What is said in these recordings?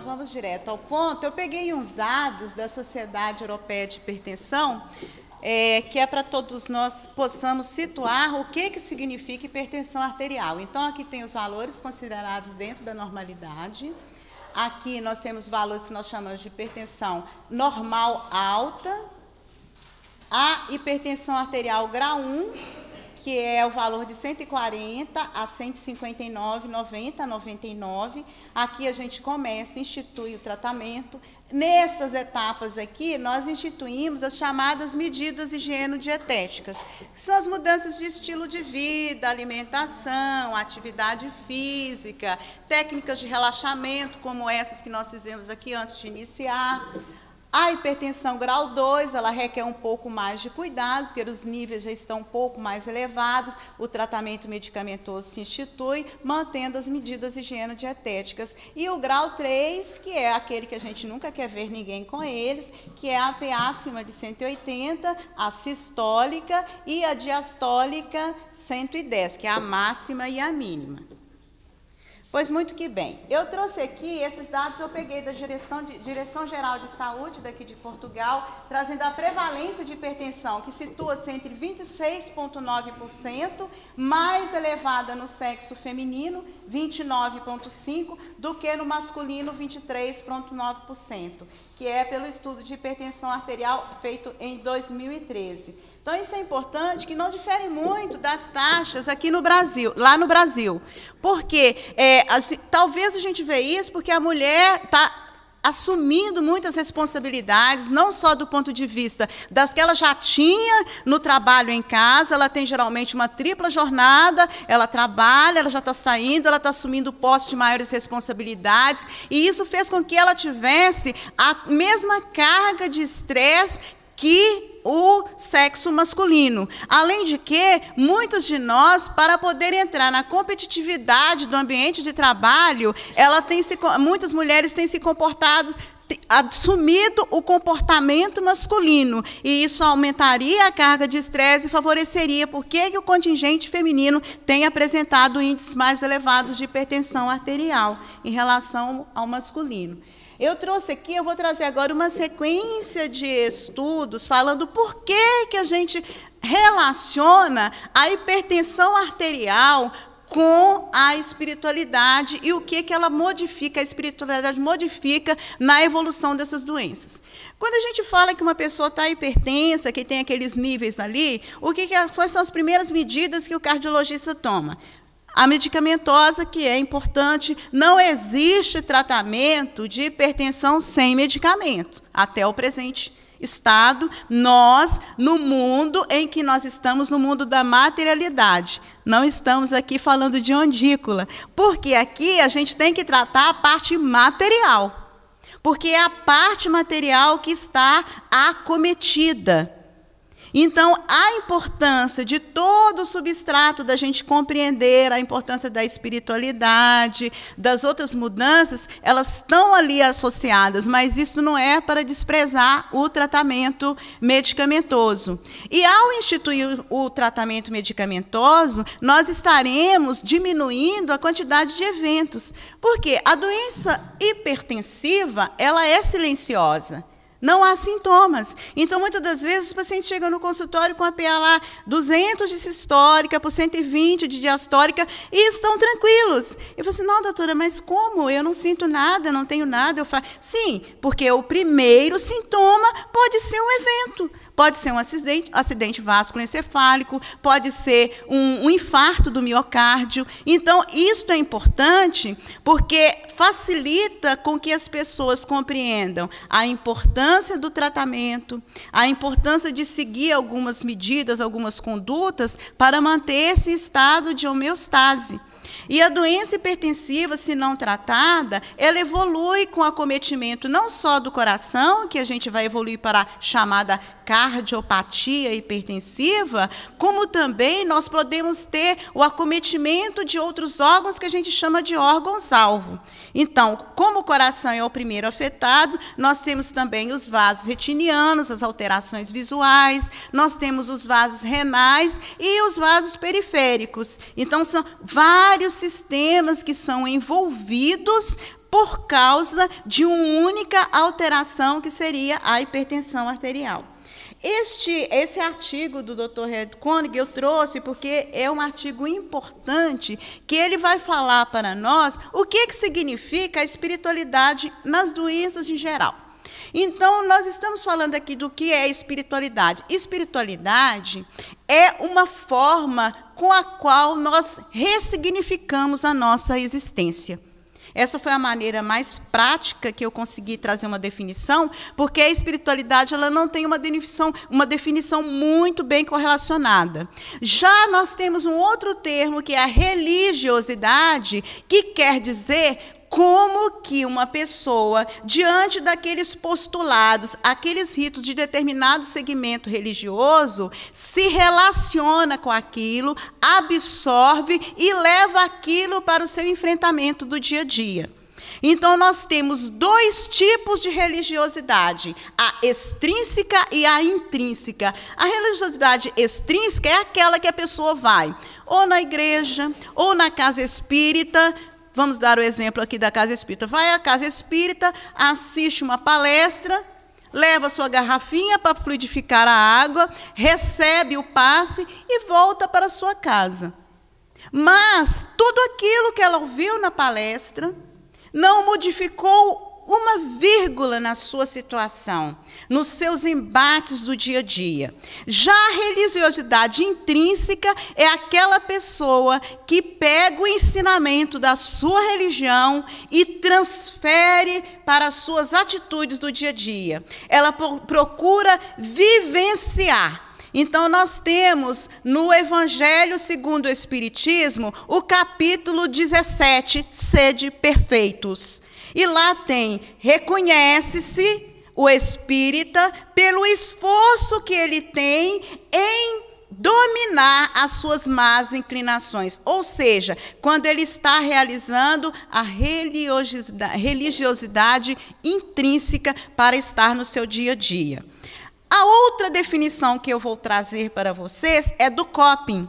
vamos direto ao ponto. Eu peguei uns dados da Sociedade Europeia de Hipertensão, que é para todos nós possamos situar o que significa hipertensão arterial. Então, aqui tem os valores considerados dentro da normalidade. Aqui nós temos valores que nós chamamos de hipertensão normal alta, a hipertensão arterial grau 1, que é o valor de 140 a 159, 90 a 99. Aqui a gente começa, institui o tratamento. Nessas etapas aqui, nós instituímos as chamadas medidas higienodietéticas, que são as mudanças de estilo de vida, alimentação, atividade física, técnicas de relaxamento, como essas que nós fizemos aqui antes de iniciar. A hipertensão grau 2, ela requer um pouco mais de cuidado, porque os níveis já estão um pouco mais elevados, o tratamento medicamentoso se institui, mantendo as medidas higienodietéticas. E o grau 3, que é aquele que a gente nunca quer ver ninguém com eles, que é a PA acima de 180, a sistólica e a diastólica 110, que é a máxima e a mínima. Pois muito que bem. Eu trouxe aqui, esses dados eu peguei da Direção Geral de Saúde daqui de Portugal, trazendo a prevalência de hipertensão, que situa-se entre 26,9%, mais elevada no sexo feminino, 29,5%, do que no masculino, 23,9%, que é pelo estudo de hipertensão arterial feito em 2013. Então, isso é importante, que não difere muito das taxas aqui no Brasil, lá no Brasil. Porque, talvez a gente vê isso porque a mulher está assumindo muitas responsabilidades, não só do ponto de vista das que ela já tinha no trabalho em casa, ela tem geralmente uma tripla jornada, ela trabalha, ela já está saindo, ela está assumindo postos de maiores responsabilidades, e isso fez com que ela tivesse a mesma carga de estresse que o sexo masculino. Além de que, muitos de nós, para poder entrar na competitividade do ambiente de trabalho, muitas mulheres têm se comportado, assumido o comportamento masculino, e isso aumentaria a carga de estresse e favoreceria porque o contingente feminino tem apresentado índices mais elevados de hipertensão arterial em relação ao masculino. Eu trouxe aqui, eu vou trazer agora uma sequência de estudos falando por que a gente relaciona a hipertensão arterial com a espiritualidade e o que ela modifica, a espiritualidade modifica na evolução dessas doenças. Quando a gente fala que uma pessoa está hipertensa, que tem aqueles níveis ali, quais são as primeiras medidas que o cardiologista toma? A medicamentosa, que é importante, não existe tratamento de hipertensão sem medicamento, até o presente estado, no mundo em que nós estamos, no mundo da materialidade. Não estamos aqui falando de ondícula, porque aqui a gente tem que tratar a parte material, porque é a parte material que está acometida. Então, a importância de todo o substrato da gente compreender a importância da espiritualidade, das outras mudanças, elas estão ali associadas, mas isso não é para desprezar o tratamento medicamentoso. E, ao instituir o tratamento medicamentoso, nós estaremos diminuindo a quantidade de eventos, porque a doença hipertensiva, ela é silenciosa. Não há sintomas. Então, muitas das vezes, os pacientes chegam no consultório com a PA lá 200 de sistólica por 120 de diastólica e estão tranquilos. Eu falo assim, não, doutora, mas como? Eu não sinto nada, não tenho nada. Eu falo, sim, porque o primeiro sintoma pode ser um evento. Pode ser um acidente vasculoencefálico, pode ser um infarto do miocárdio. Então, isso é importante porque facilita com que as pessoas compreendam a importância do tratamento, a importância de seguir algumas medidas, algumas condutas para manter esse estado de homeostase. E a doença hipertensiva, se não tratada, ela evolui com acometimento não só do coração, que a gente vai evoluir para a chamada cardiopatia hipertensiva, como também nós podemos ter o acometimento de outros órgãos que a gente chama de órgãos-alvo. Então, como o coração é o primeiro afetado, nós temos também os vasos retinianos, as alterações visuais, nós temos os vasos renais e os vasos periféricos. Então, são vários sistemas que são envolvidos por causa de uma única alteração, que seria a hipertensão arterial. Esse artigo do Dr. Red Koenig eu trouxe porque é um artigo importante, que ele vai falar para nós o que significa a espiritualidade nas doenças em geral. Então, nós estamos falando aqui do que é espiritualidade. Espiritualidade é uma forma com a qual nós ressignificamos a nossa existência. Essa foi a maneira mais prática que eu consegui trazer uma definição, porque a espiritualidade ela não tem uma definição muito bem correlacionada. Já nós temos um outro termo, que é a religiosidade, que quer dizer como que uma pessoa, diante daqueles postulados, aqueles ritos de determinado segmento religioso, se relaciona com aquilo, absorve e leva aquilo para o seu enfrentamento do dia a dia. Então, nós temos dois tipos de religiosidade, a extrínseca e a intrínseca. A religiosidade extrínseca é aquela que a pessoa vai ou na igreja, ou na casa espírita. Vamos dar o exemplo aqui da casa espírita. Vai à casa espírita, assiste uma palestra, leva sua garrafinha para fluidificar a água, recebe o passe e volta para a sua casa. Mas tudo aquilo que ela ouviu na palestra não modificou uma vírgula na sua situação, nos seus embates do dia a dia. Já a religiosidade intrínseca é aquela pessoa que pega o ensinamento da sua religião e transfere para as suas atitudes do dia a dia. Ela procura vivenciar. Então, nós temos no Evangelho segundo o Espiritismo, o capítulo 17, Sede Perfeitos. E lá tem, reconhece-se o espírita pelo esforço que ele tem em dominar as suas más inclinações. Ou seja, quando ele está realizando a religiosidade intrínseca para estar no seu dia a dia. A outra definição que eu vou trazer para vocês é do Copping,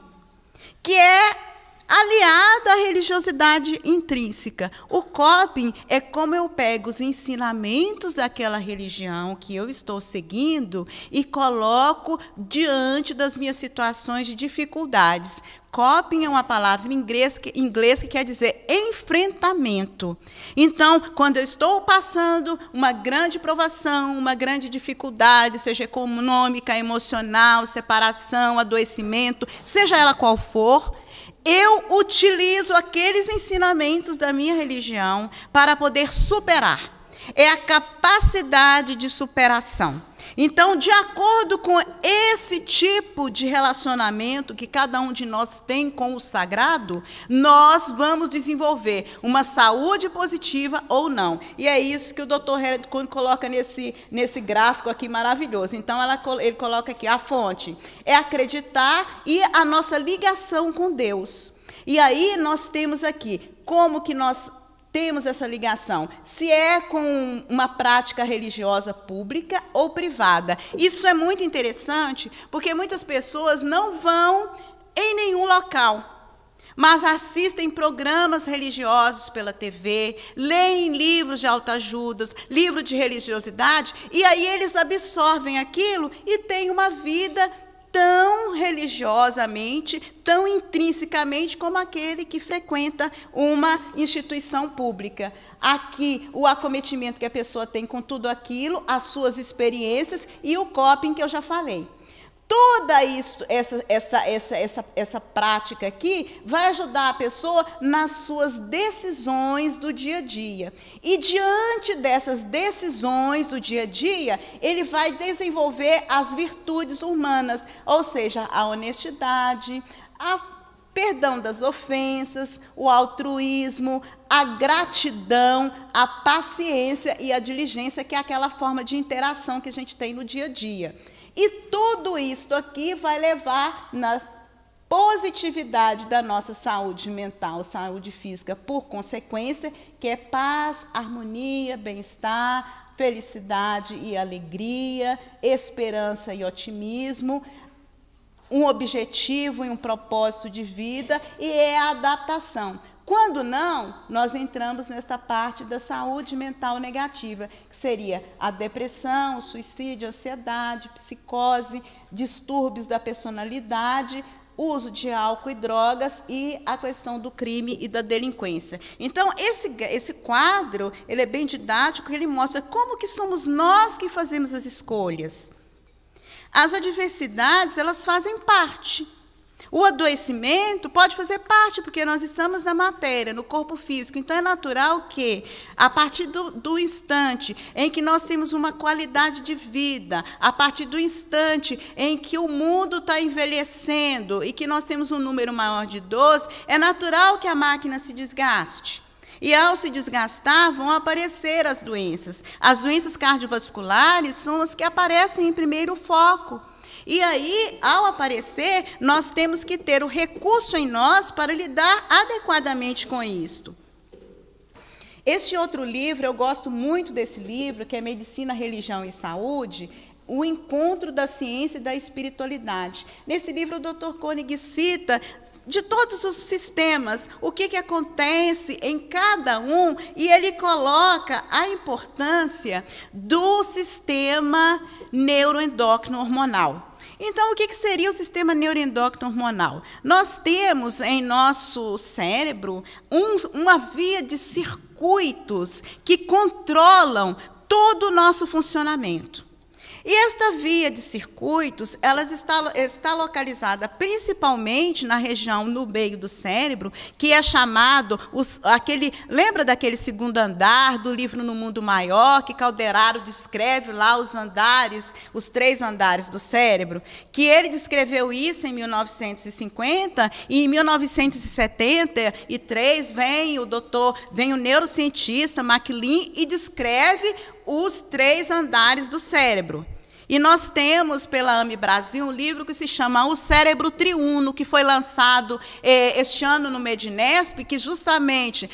que é aliado à religiosidade intrínseca. O Copping é como eu pego os ensinamentos daquela religião que eu estou seguindo e coloco diante das minhas situações de dificuldades. Copping é uma palavra em inglês que quer dizer enfrentamento. Então, quando eu estou passando uma grande provação, uma grande dificuldade, seja econômica, emocional, separação, adoecimento, seja ela qual for, eu utilizo aqueles ensinamentos da minha religião para poder superar. É a capacidade de superação. Então, de acordo com esse tipo de relacionamento que cada um de nós tem com o sagrado, nós vamos desenvolver uma saúde positiva ou não. E é isso que o Dr. Red Koenig coloca nesse gráfico aqui maravilhoso. Então, ele coloca aqui a fonte. É acreditar e a nossa ligação com Deus. E aí nós temos aqui como que nós temos essa ligação, se é com uma prática religiosa pública ou privada. Isso é muito interessante, porque muitas pessoas não vão em nenhum local, mas assistem programas religiosos pela TV, leem livros de autoajudas, livros de religiosidade, e aí eles absorvem aquilo e têm uma vida tão religiosamente, tão intrinsecamente como aquele que frequenta uma instituição pública. Aqui, o acometimento que a pessoa tem com tudo aquilo, as suas experiências e o Copping que eu já falei. Toda essa prática aqui vai ajudar a pessoa nas suas decisões do dia a dia. E diante dessas decisões do dia a dia, ele vai desenvolver as virtudes humanas, ou seja, a honestidade, a perdão das ofensas, o altruísmo, a gratidão, a paciência e a diligência, que é aquela forma de interação que a gente tem no dia a dia. E tudo isso aqui vai levar na positividade da nossa saúde mental, saúde física, por consequência, que é paz, harmonia, bem-estar, felicidade e alegria, esperança e otimismo, um objetivo e um propósito de vida, e é a adaptação. Quando não, nós entramos nesta parte da saúde mental negativa, que seria a depressão, o suicídio, a ansiedade, psicose, distúrbios da personalidade, uso de álcool e drogas e a questão do crime e da delinquência. Então, esse quadro ele é bem didático, ele mostra como que somos nós que fazemos as escolhas. As adversidades, elas fazem parte. O adoecimento pode fazer parte, porque nós estamos na matéria, no corpo físico. Então, é natural que, a partir do instante em que nós temos uma qualidade de vida, a partir do instante em que o mundo está envelhecendo e que nós temos um número maior de idosos, é natural que a máquina se desgaste. E, ao se desgastar, vão aparecer as doenças. As doenças cardiovasculares são as que aparecem em primeiro foco. E aí, ao aparecer, nós temos que ter o recurso em nós para lidar adequadamente com isto. Este outro livro, eu gosto muito desse livro, que é Medicina, Religião e Saúde, o encontro da ciência e da espiritualidade. Nesse livro, o Dr. Koenig cita de todos os sistemas, o que acontece em cada um, e ele coloca a importância do sistema neuroendócrino hormonal. Então, o que seria o sistema neuroendócrino hormonal? Nós temos em nosso cérebro uma via de circuitos que controlam todo o nosso funcionamento. E esta via de circuitos, ela está localizada principalmente na região no meio do cérebro, que é chamado, lembra daquele segundo andar do livro No Mundo Maior, que Calderaro descreve lá os andares, os 3 andares do cérebro, que ele descreveu isso em 1950, e em 1973 vem o neurocientista MacLean e descreve os 3 andares do cérebro. E nós temos, pela AME Brasil, um livro que se chama O Cérebro Triuno, que foi lançado este ano no Medinesp, que justamente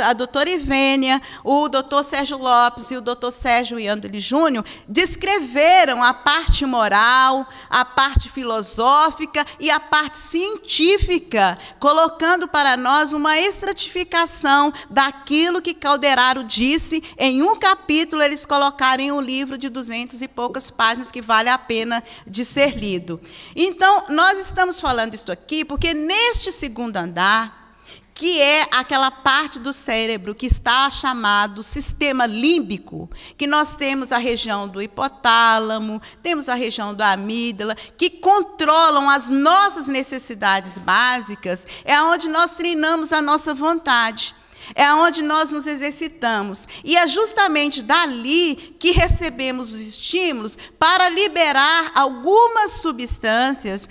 a doutora Ivênia, o doutor Sérgio Lopes e o doutor Sérgio Iandoli Júnior descreveram a parte moral, a parte filosófica e a parte científica, colocando para nós uma estratificação daquilo que Calderaro disse. Em um capítulo, eles colocaram em um livro de 200 e poucas páginas, que vale a pena de ser lido. Então, nós estamos falando isso aqui porque neste segundo andar, que é aquela parte do cérebro que está chamado sistema límbico, que nós temos a região do hipotálamo, temos a região da amígdala, que controlam as nossas necessidades básicas, é onde nós treinamos a nossa vontade. É onde nós nos exercitamos. E é justamente dali que recebemos os estímulos para liberar algumas substâncias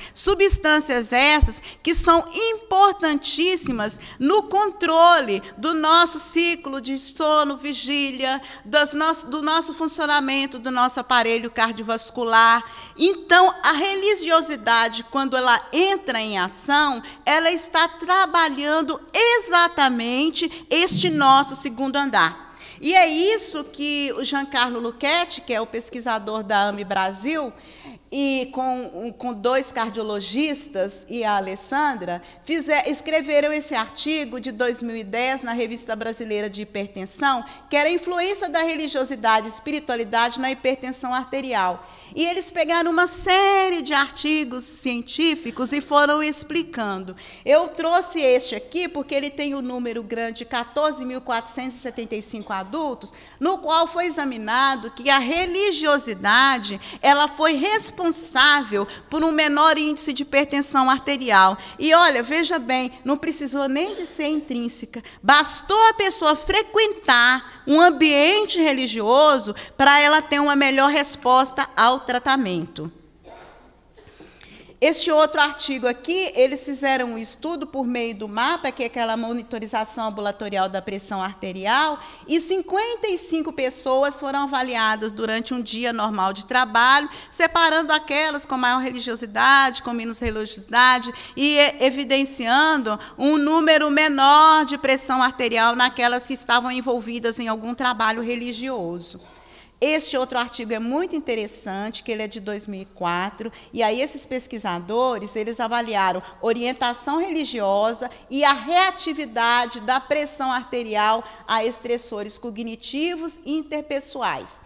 essas que são importantíssimas no controle do nosso ciclo de sono, vigília, do nosso funcionamento, do nosso aparelho cardiovascular. Então, a religiosidade, quando ela entra em ação, ela está trabalhando exatamente este nosso segundo andar. E é isso que o Giancarlo Lucchetti, que é o pesquisador da AME Brasil, e com 2 cardiologistas e a Alessandra, escreveram esse artigo de 2010 na Revista Brasileira de Hipertensão, que era a influência da religiosidade e espiritualidade na hipertensão arterial. E eles pegaram uma série de artigos científicos e foram explicando. Eu trouxe este aqui porque ele tem o número grande de 14.475 adultos, no qual foi examinado que a religiosidade ela foi responsável por um menor índice de hipertensão arterial. E, olha, veja bem, não precisou nem de ser intrínseca. Bastou a pessoa frequentar um ambiente religioso para ela ter uma melhor resposta ao tratamento. Este outro artigo aqui, eles fizeram um estudo por meio do MAPA, que é aquela monitorização ambulatorial da pressão arterial, e 55 pessoas foram avaliadas durante um dia normal de trabalho, separando aquelas com maior religiosidade, com menos religiosidade, e evidenciando um número menor de pressão arterial naquelas que estavam envolvidas em algum trabalho religioso. Este outro artigo é muito interessante, que ele é de 2004, e aí esses pesquisadores, eles avaliaram orientação religiosa e a reatividade da pressão arterial a estressores cognitivos e interpessoais.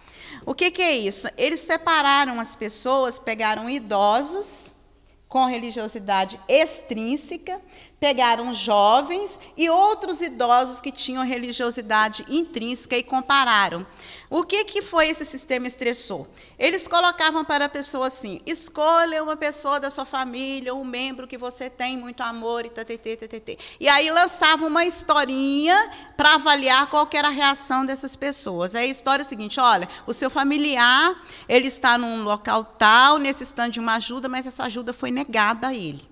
O que é isso? Eles separaram as pessoas, pegaram idosos com religiosidade extrínseca, pegaram jovens e outros idosos que tinham religiosidade intrínseca e compararam. O que foi esse sistema estressor? Eles colocavam para a pessoa assim: escolha uma pessoa da sua família, um membro que você tem muito amor, e ttt. E aí lançavam uma historinha para avaliar qual que era a reação dessas pessoas. Aí a história é a seguinte: olha, o seu familiar, ele está num local tal, necessitando de uma ajuda, mas essa ajuda foi negada a ele.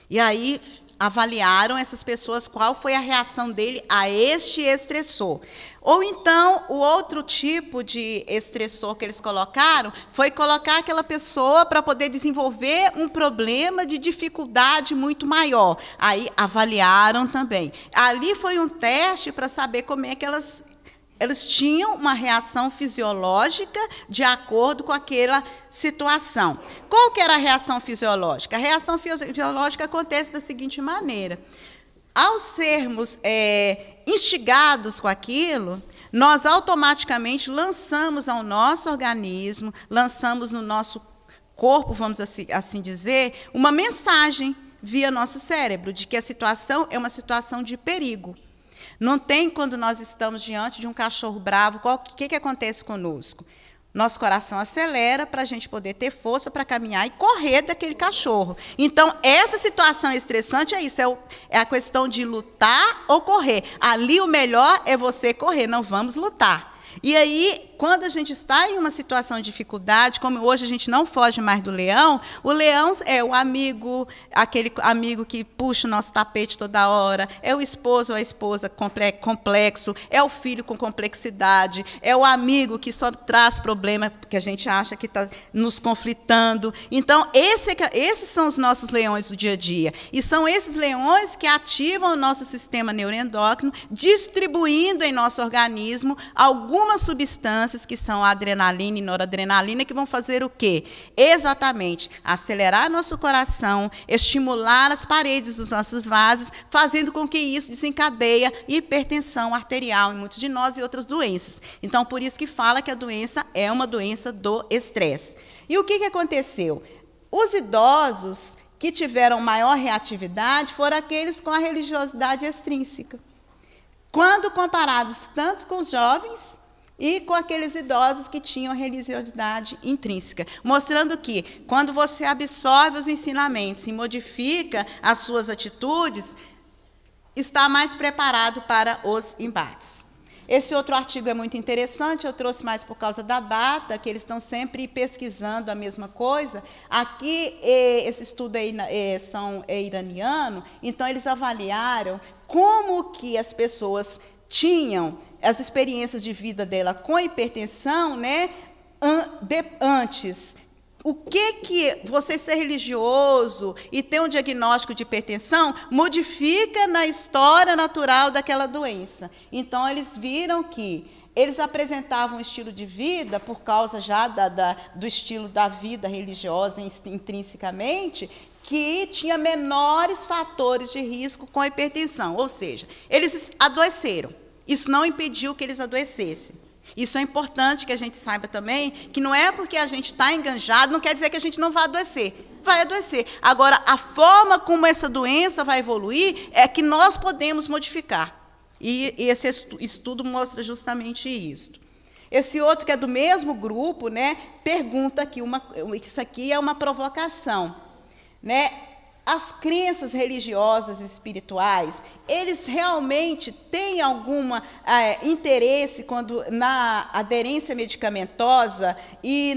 E aí avaliaram essas pessoas qual foi a reação dele a este estressor. Ou então, o outro tipo de estressor que eles colocaram foi colocar aquela pessoa para poder desenvolver um problema de dificuldade muito maior. Aí avaliaram também. Ali foi um teste para saber como é que elas tinham uma reação fisiológica de acordo com aquela situação. Qual que era a reação fisiológica? A reação fisiológica acontece da seguinte maneira: ao sermos instigados com aquilo, nós automaticamente lançamos ao nosso organismo, lançamos no nosso corpo, vamos assim dizer, uma mensagem via nosso cérebro de que a situação é uma situação de perigo. Não tem quando nós estamos diante de um cachorro bravo, o que acontece conosco? Nosso coração acelera para a gente poder ter força para caminhar e correr daquele cachorro. Então, essa situação estressante é isso, é a questão de lutar ou correr. Ali o melhor é você correr, não vamos lutar. E aí, quando a gente está em uma situação de dificuldade, como hoje a gente não foge mais do leão, o leão é o amigo, aquele amigo que puxa o nosso tapete toda hora, é o esposo ou a esposa complexo, é o filho com complexidade, é o amigo que só traz problema que a gente acha que está nos conflitando. Então, esses são os nossos leões do dia a dia. E são esses leões que ativam o nosso sistema neuroendócrino, distribuindo em nosso organismo algumas substâncias que são a adrenalina e noradrenalina, que vão fazer o quê? Exatamente, acelerar nosso coração, estimular as paredes dos nossos vasos, fazendo com que isso desencadeie hipertensão arterial em muitos de nós e outras doenças. Então, por isso que fala que a doença é uma doença do estresse. E o que aconteceu? Os idosos que tiveram maior reatividade foram aqueles com a religiosidade extrínseca, quando comparados tanto com os jovens e com aqueles idosos que tinham religiosidade intrínseca, mostrando que, quando você absorve os ensinamentos e modifica as suas atitudes, está mais preparado para os embates. Esse outro artigo é muito interessante, eu trouxe mais por causa da data, que eles estão sempre pesquisando a mesma coisa. Aqui, esse estudo é iraniano, então eles avaliaram como que as pessoas tinham as experiências de vida dela com hipertensão, né, antes. O que você ser religioso e ter um diagnóstico de hipertensão modifica na história natural daquela doença. Então, eles viram que eles apresentavam um estilo de vida, por causa já do estilo da vida religiosa intrinsecamente, que tinha menores fatores de risco com a hipertensão. Ou seja, eles adoeceram. Isso não impediu que eles adoecessem. Isso é importante que a gente saiba também, que não é porque a gente está enganjado, não quer dizer que a gente não vai adoecer. Vai adoecer. Agora, a forma como essa doença vai evoluir é que nós podemos modificar. E esse estudo mostra justamente isso. Esse outro, que é do mesmo grupo, né, pergunta aqui, isso aqui é uma provocação, né? As crenças religiosas e espirituais, eles realmente têm algum interesse na aderência medicamentosa e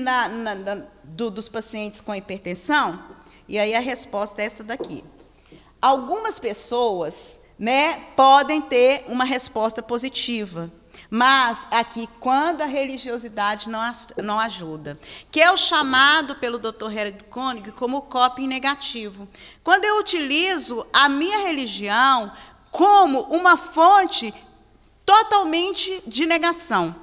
dos pacientes com hipertensão? E aí a resposta é essa daqui. Algumas pessoas, né, podem ter uma resposta positiva, mas aqui, quando a religiosidade não ajuda, que é o chamado pelo Dr. Harold Koenig como o coping negativo. Quando eu utilizo a minha religião como uma fonte totalmente de negação.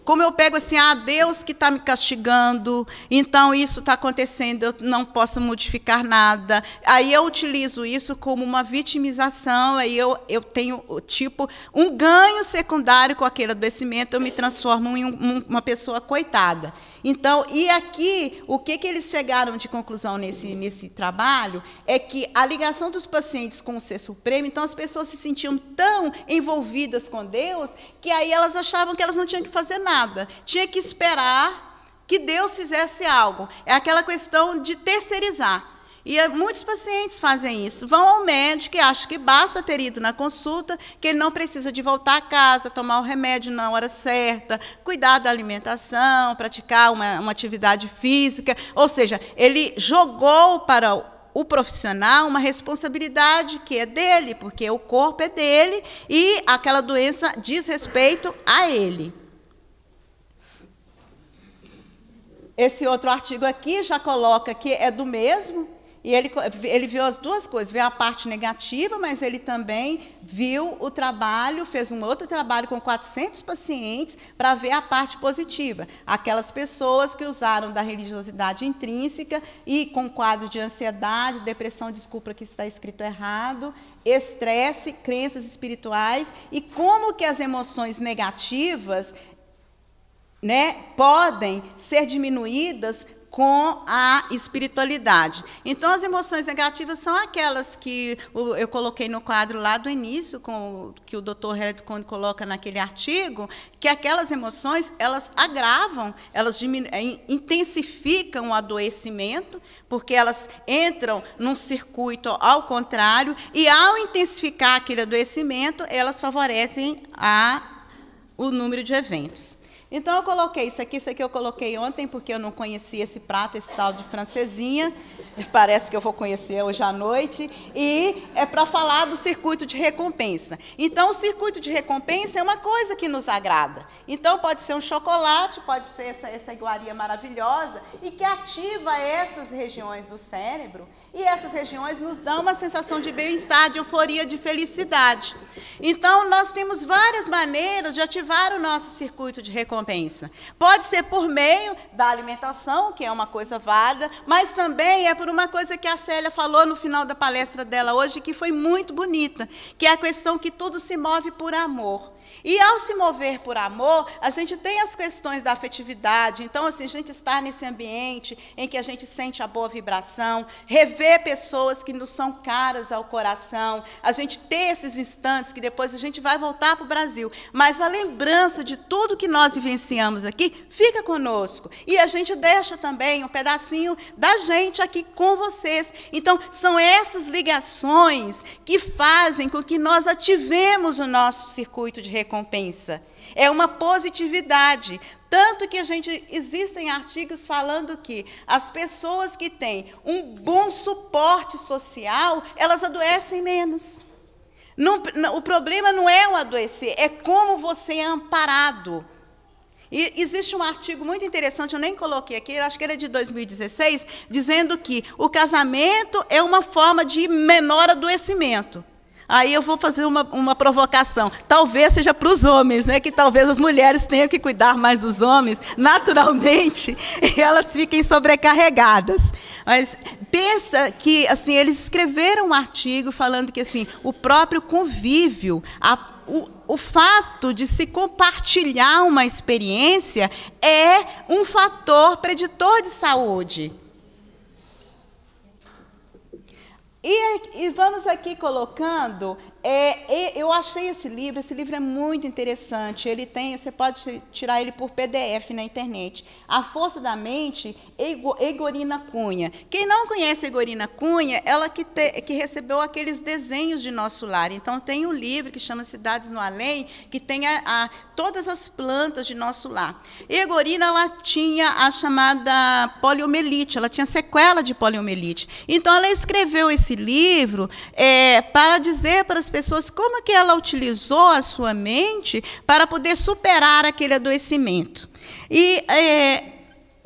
como eu pego assim, ah, Deus que está me castigando, então isso está acontecendo, eu não posso modificar nada. Aí eu utilizo isso como uma vitimização, aí eu tenho, tipo, um ganho secundário com aquele adoecimento, eu me transformo em uma pessoa coitada. Então, e aqui, o que eles chegaram de conclusão nesse trabalho é que a ligação dos pacientes com o Ser Supremo, então as pessoas se sentiam tão envolvidas com Deus, que aí elas achavam que elas não tinham que fazer nada, tinha que esperar que Deus fizesse algo. É aquela questão de terceirizar. E muitos pacientes fazem isso, vão ao médico e acham que basta ter ido na consulta, que ele não precisa de voltar a casa, tomar o remédio na hora certa, cuidar da alimentação, praticar uma atividade física, ou seja, ele jogou para o profissional uma responsabilidade que é dele, porque o corpo é dele e aquela doença diz respeito a ele. Esse outro artigo aqui já coloca que é do mesmo, e ele viu as duas coisas, viu a parte negativa, mas ele também viu o trabalho, fez um outro trabalho com 400 pacientes para ver a parte positiva. Aquelas pessoas que usaram da religiosidade intrínseca e com quadro de ansiedade, depressão, desculpa que está escrito errado, estresse, crenças espirituais, e como que as emoções negativas, né, podem ser diminuídas com a espiritualidade. Então, as emoções negativas são aquelas que eu coloquei no quadro lá do início, que o Dr. Harold Cohn coloca naquele artigo, que aquelas emoções, elas agravam, elas intensificam o adoecimento, porque elas entram num circuito ao contrário, e, ao intensificar aquele adoecimento, elas favorecem o número de eventos. Então, eu coloquei isso aqui eu coloquei ontem, porque eu não conhecia esse prato, esse tal de francesinha, parece que eu vou conhecer hoje à noite, e é para falar do circuito de recompensa. Então, o circuito de recompensa é uma coisa que nos agrada. Então, pode ser um chocolate, pode ser essa iguaria maravilhosa, e que ativa essas regiões do cérebro, e essas regiões nos dão uma sensação de bem-estar, de euforia, de felicidade. Então, nós temos várias maneiras de ativar o nosso circuito de recompensa. Pode ser por meio da alimentação, que é uma coisa válida, mas também é por uma coisa que a Célia falou no final da palestra dela hoje, que foi muito bonita, que é a questão que tudo se move por amor. E, ao se mover por amor, a gente tem as questões da afetividade. Então, assim, a gente está nesse ambiente em que a gente sente a boa vibração, rever pessoas que nos são caras ao coração, a gente ter esses instantes que depois a gente vai voltar para o Brasil. Mas a lembrança de tudo que nós vivenciamos aqui fica conosco. E a gente deixa também um pedacinho da gente aqui com vocês. Então, são essas ligações que fazem com que nós ativemos o nosso circuito de recompensa. É uma positividade, tanto que existem artigos falando que as pessoas que têm um bom suporte social, elas adoecem menos. O problema não é o adoecer, é como você é amparado. E existe um artigo muito interessante, eu nem coloquei aqui, acho que ele é de 2016, dizendo que o casamento é uma forma de menor adoecimento. Aí eu vou fazer uma provocação. Talvez seja para os homens, né? Que talvez as mulheres tenham que cuidar mais dos homens, naturalmente, e elas fiquem sobrecarregadas. Mas pensa que assim, eles escreveram um artigo falando que assim, o próprio convívio, o fato de se compartilhar uma experiência é um fator preditor de saúde. E vamos aqui colocando, eu achei esse livro é muito interessante, você pode tirar ele por PDF na internet. A Força da Mente, Egorina Cunha. Quem não conhece Egorina Cunha, ela que recebeu aqueles desenhos de Nosso Lar. Então, tem um livro que chama Cidades no Além, que tem todas as plantas de Nosso Lar. Egorina, ela tinha a chamada poliomielite, ela tinha sequela de poliomielite. Então, ela escreveu esse livro para dizer para as pessoas como que ela utilizou a sua mente para poder superar aquele adoecimento. E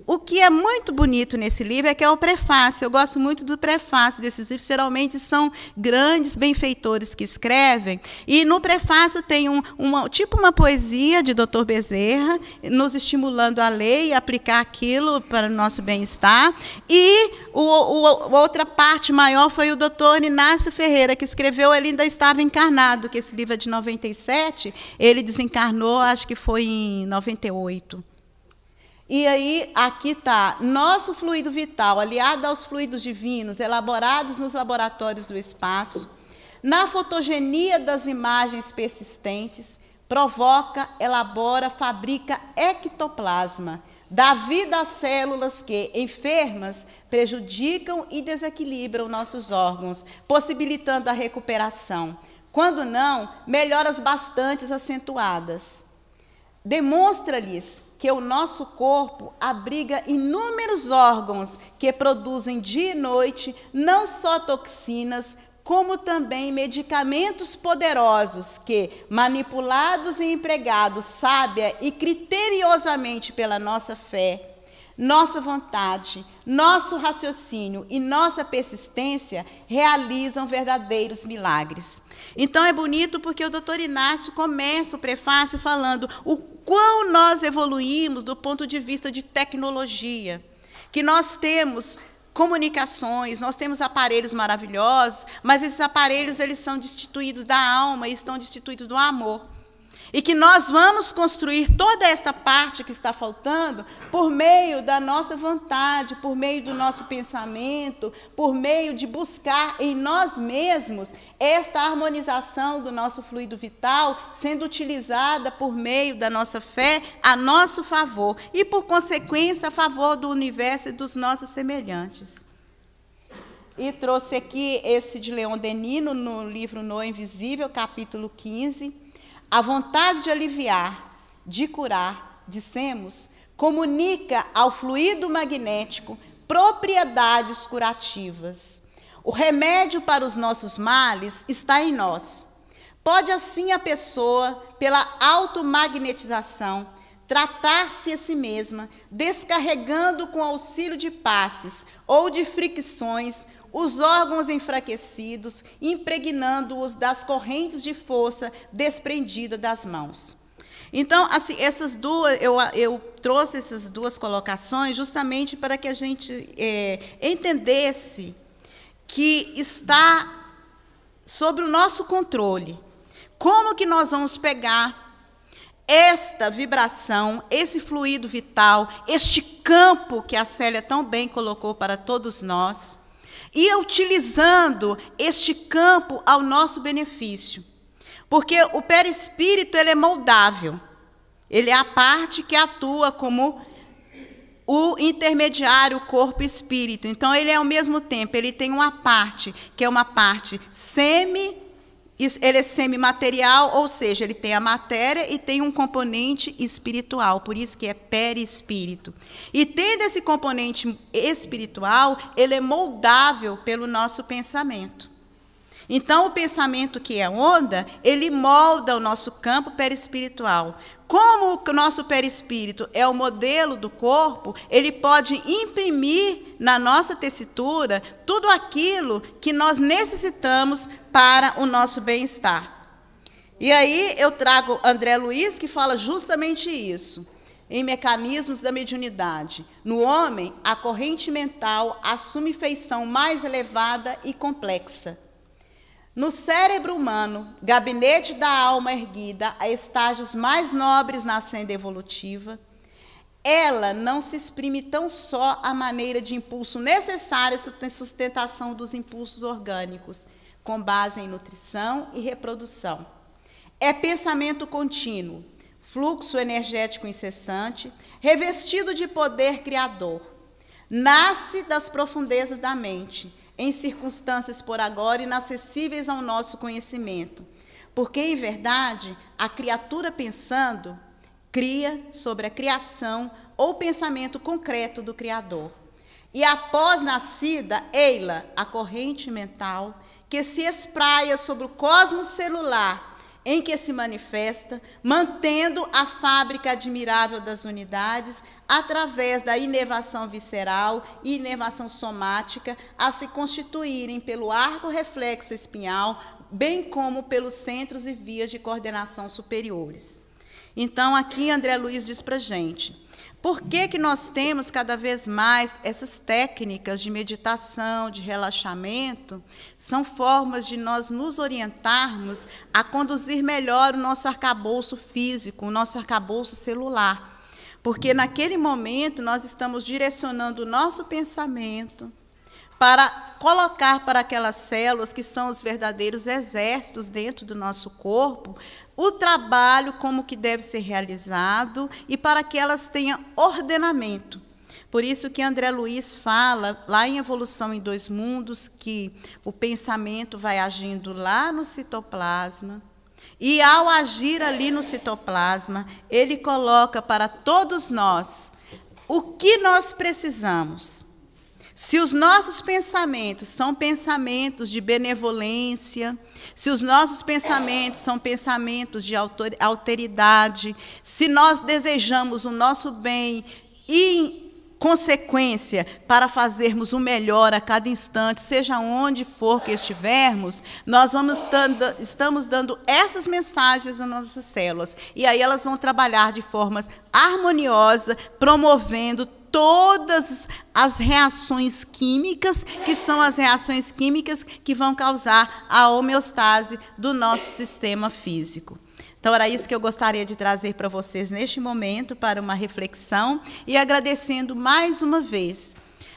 o que é muito bonito nesse livro é que é o prefácio. Eu gosto muito do prefácio desses livros. Geralmente são grandes benfeitores que escrevem. E no prefácio tem uma poesia de Dr. Bezerra, nos estimulando a ler e aplicar aquilo para o nosso bem-estar. E outra parte maior foi o Dr. Inácio Ferreira, que escreveu, ele ainda estava encarnado, que esse livro é de 97, ele desencarnou, acho que foi em 98. E aí, aqui está, nosso fluido vital, aliado aos fluidos divinos, elaborados nos laboratórios do espaço, na fotogenia das imagens persistentes, provoca, elabora, fabrica ectoplasma, dá vida às células que, enfermas, prejudicam e desequilibram nossos órgãos, possibilitando a recuperação. Quando não, melhoras bastante acentuadas. Demonstra-lhes que o nosso corpo abriga inúmeros órgãos que produzem dia e noite não só toxinas, como também medicamentos poderosos que, manipulados e empregados sábia e criteriosamente pela nossa fé, nossa vontade, nosso raciocínio e nossa persistência, realizam verdadeiros milagres. Então é bonito porque o doutor Inácio começa o prefácio falando o quão nós evoluímos do ponto de vista de tecnologia, que nós temos comunicações, nós temos aparelhos maravilhosos, mas esses aparelhos eles são destituídos da alma e estão destituídos do amor. E que nós vamos construir toda esta parte que está faltando por meio da nossa vontade, por meio do nosso pensamento, por meio de buscar em nós mesmos esta harmonização do nosso fluido vital, sendo utilizada por meio da nossa fé a nosso favor e, por consequência, a favor do universo e dos nossos semelhantes. E trouxe aqui esse de Leon Denis, no livro No Invisível, capítulo 15. A vontade de aliviar, de curar, dissemos, comunica ao fluido magnético propriedades curativas. O remédio para os nossos males está em nós. Pode assim a pessoa, pela automagnetização, tratar-se a si mesma, descarregando com auxílio de passes ou de fricções os órgãos enfraquecidos, impregnando-os das correntes de força desprendida das mãos. Então, assim, essas duas, eu trouxe essas duas colocações justamente para que a gente entendesse que está sob o nosso controle. Como que nós vamos pegar esta vibração, esse fluido vital, este campo que a Célia tão bem colocou para todos nós, e utilizando este campo ao nosso benefício. Porque o perispírito ele é moldável. Ele é a parte que atua como o intermediário corpo-espírito. Então, ele é, ao mesmo tempo, ele tem uma parte, que é uma parte ele é semimaterial, ou seja, ele tem a matéria e tem um componente espiritual, por isso que é perispírito. E tendo esse componente espiritual, ele é moldável pelo nosso pensamento. Então, o pensamento que é onda, ele molda o nosso campo perispiritual. Como o nosso perispírito é o modelo do corpo, ele pode imprimir na nossa tessitura tudo aquilo que nós necessitamos para o nosso bem-estar. E aí eu trago André Luiz, que fala justamente isso, em Mecanismos da Mediunidade. No homem, a corrente mental assume feição mais elevada e complexa. No cérebro humano, gabinete da alma erguida a estágios mais nobres na senda evolutiva, ela não se exprime tão só à maneira de impulso necessário à sustentação dos impulsos orgânicos, com base em nutrição e reprodução. É pensamento contínuo, fluxo energético incessante, revestido de poder criador. Nasce das profundezas da mente, em circunstâncias por agora inacessíveis ao nosso conhecimento. Porque, em verdade, a criatura pensando cria sobre a criação ou pensamento concreto do Criador. E após nascida, ei-la, a corrente mental, que se espraia sobre o cosmos celular, em que se manifesta, mantendo a fábrica admirável das unidades, através da inervação visceral e inervação somática, a se constituírem pelo arco reflexo espinhal, bem como pelos centros e vias de coordenação superiores. Então, aqui André Luiz diz para a gente, por que nós temos cada vez mais essas técnicas de meditação, de relaxamento? São formas de nós nos orientarmos a conduzir melhor o nosso arcabouço físico, o nosso arcabouço celular. Porque naquele momento nós estamos direcionando o nosso pensamento para colocar para aquelas células que são os verdadeiros exércitos dentro do nosso corpo, o trabalho como que deve ser realizado e para que elas tenham ordenamento. Por isso que André Luiz fala, lá em Evolução em Dois Mundos, que o pensamento vai agindo lá no citoplasma, e ao agir ali no citoplasma, ele coloca para todos nós o que nós precisamos. Se os nossos pensamentos são pensamentos de benevolência, se os nossos pensamentos são pensamentos de alteridade, se nós desejamos o nosso bem e, em consequência, para fazermos o melhor a cada instante, seja onde for que estivermos, nós estamos dando essas mensagens às nossas células. E aí elas vão trabalhar de forma harmoniosa, promovendo todas as reações químicas, que são as reações químicas que vão causar a homeostase do nosso sistema físico. Então, era isso que eu gostaria de trazer para vocês neste momento, para uma reflexão, e agradecendo mais uma vez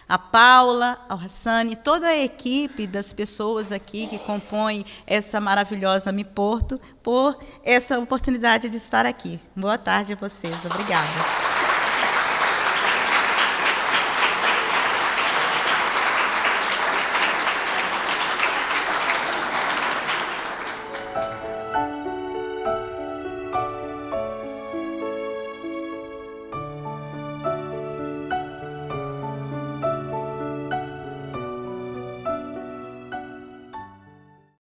a Paula, ao Hassani, toda a equipe das pessoas aqui que compõem essa maravilhosa Mi Porto, por essa oportunidade de estar aqui. Boa tarde a vocês. Obrigada.